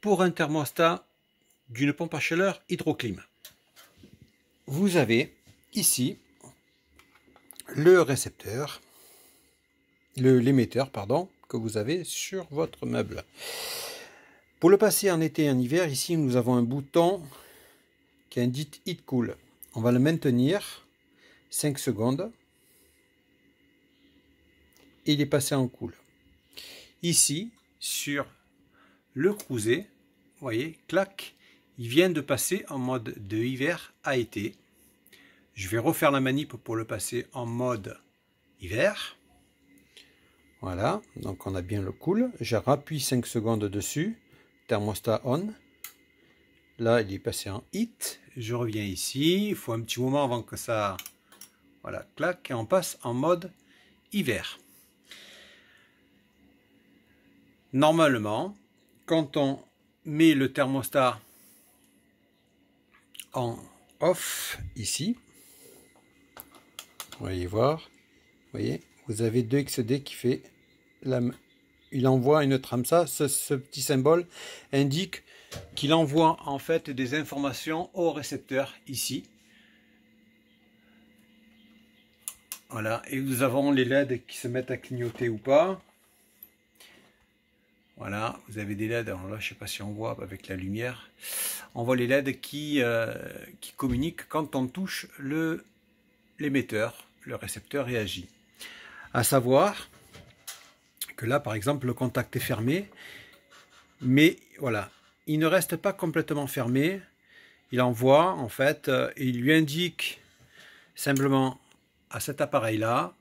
pour un thermostat d'une pompe à chaleur Hydroclim. Vous avez ici le récepteur, l'émetteur, pardon, que vous avez sur votre meuble. Pour le passer en été et en hiver, ici nous avons un bouton qui indique Heat Cool. On va le maintenir 5 secondes. Et il est passé en cool. Ici, sur le cruiser, vous voyez, clac, il vient de passer en mode de hiver à été. Je vais refaire la manip pour le passer en mode hiver. Voilà, donc on a bien le cool. Je rappuie 5 secondes dessus. Thermostat on. Là, il est passé en heat. Je reviens ici. Il faut un petit moment avant que ça... Voilà, clac, et on passe en mode hiver. Normalement, quand on met le thermostat en off, ici, vous voyez voir, vous avez 2XD qui fait, il envoie une trame, ça, ce petit symbole indique qu'il envoie en fait des informations au récepteur ici. Voilà, et nous avons les LED qui se mettent à clignoter ou pas. Voilà, vous avez des LED, alors là je ne sais pas si on voit avec la lumière, on voit les LED qui communiquent quand on touche l'émetteur, le récepteur réagit. À savoir que là par exemple le contact est fermé, mais voilà, il ne reste pas complètement fermé, il envoie en fait, il lui indique simplement à cet appareil là,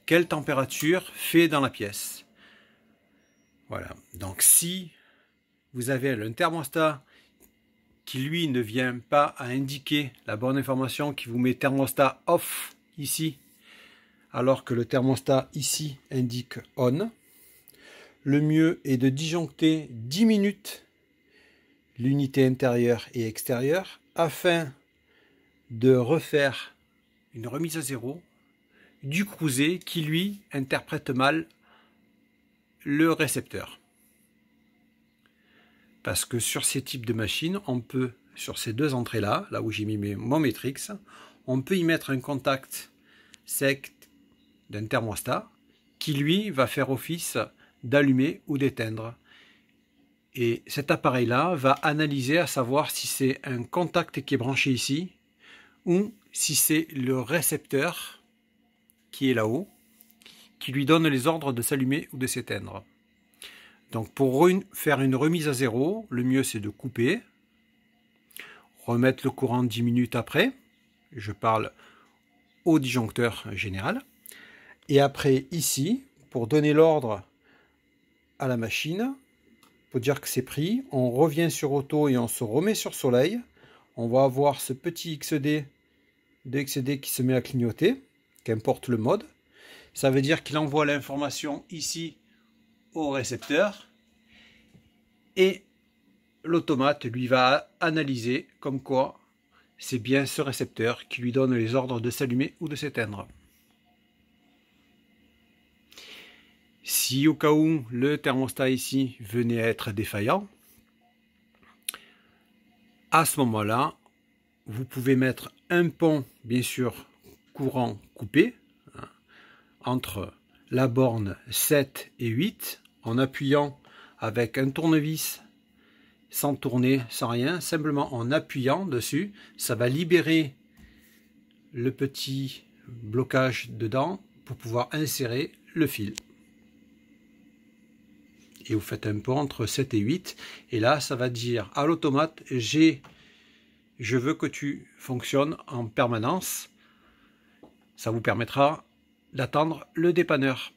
quelle température fait dans la pièce. Voilà, donc si vous avez un thermostat qui lui ne vient pas à indiquer la bonne information, qui vous met thermostat off ici, alors que le thermostat ici indique on, le mieux est de disjoncter 10 minutes l'unité intérieure et extérieure afin de refaire une remise à zéro du cruiser qui lui interprète mal le récepteur. Parce que sur ces types de machines, on peut, sur ces deux entrées là où j'ai mis mon Matrix, on peut y mettre un contact sec d'un thermostat qui lui va faire office d'allumer ou d'éteindre. Et cet appareil là va analyser à savoir si c'est un contact qui est branché ici ou si c'est le récepteur qui est là-haut qui lui donne les ordres de s'allumer ou de s'éteindre. Donc pour faire une remise à zéro, le mieux c'est de couper, remettre le courant 10 minutes après, je parle au disjoncteur général, et après ici, pour donner l'ordre à la machine, pour dire que c'est pris, on revient sur auto et on se remet sur soleil, on va avoir ce petit XD, 2XD qui se met à clignoter, qu'importe le mode. Ça veut dire qu'il envoie l'information ici au récepteur et l'automate lui va analyser comme quoi c'est bien ce récepteur qui lui donne les ordres de s'allumer ou de s'éteindre. Si au cas où le thermostat ici venait à être défaillant, à ce moment-là, vous pouvez mettre un pont, bien sûr, courant coupé, entre la borne 7 et 8 en appuyant avec un tournevis sans tourner, sans rien, simplement en appuyant dessus, ça va libérer le petit blocage dedans pour pouvoir insérer le fil. Et vous faites un pont entre 7 et 8 et là ça va dire à l'automate je veux que tu fonctionnes en permanence. Ça vous permettra d'attendre le dépanneur.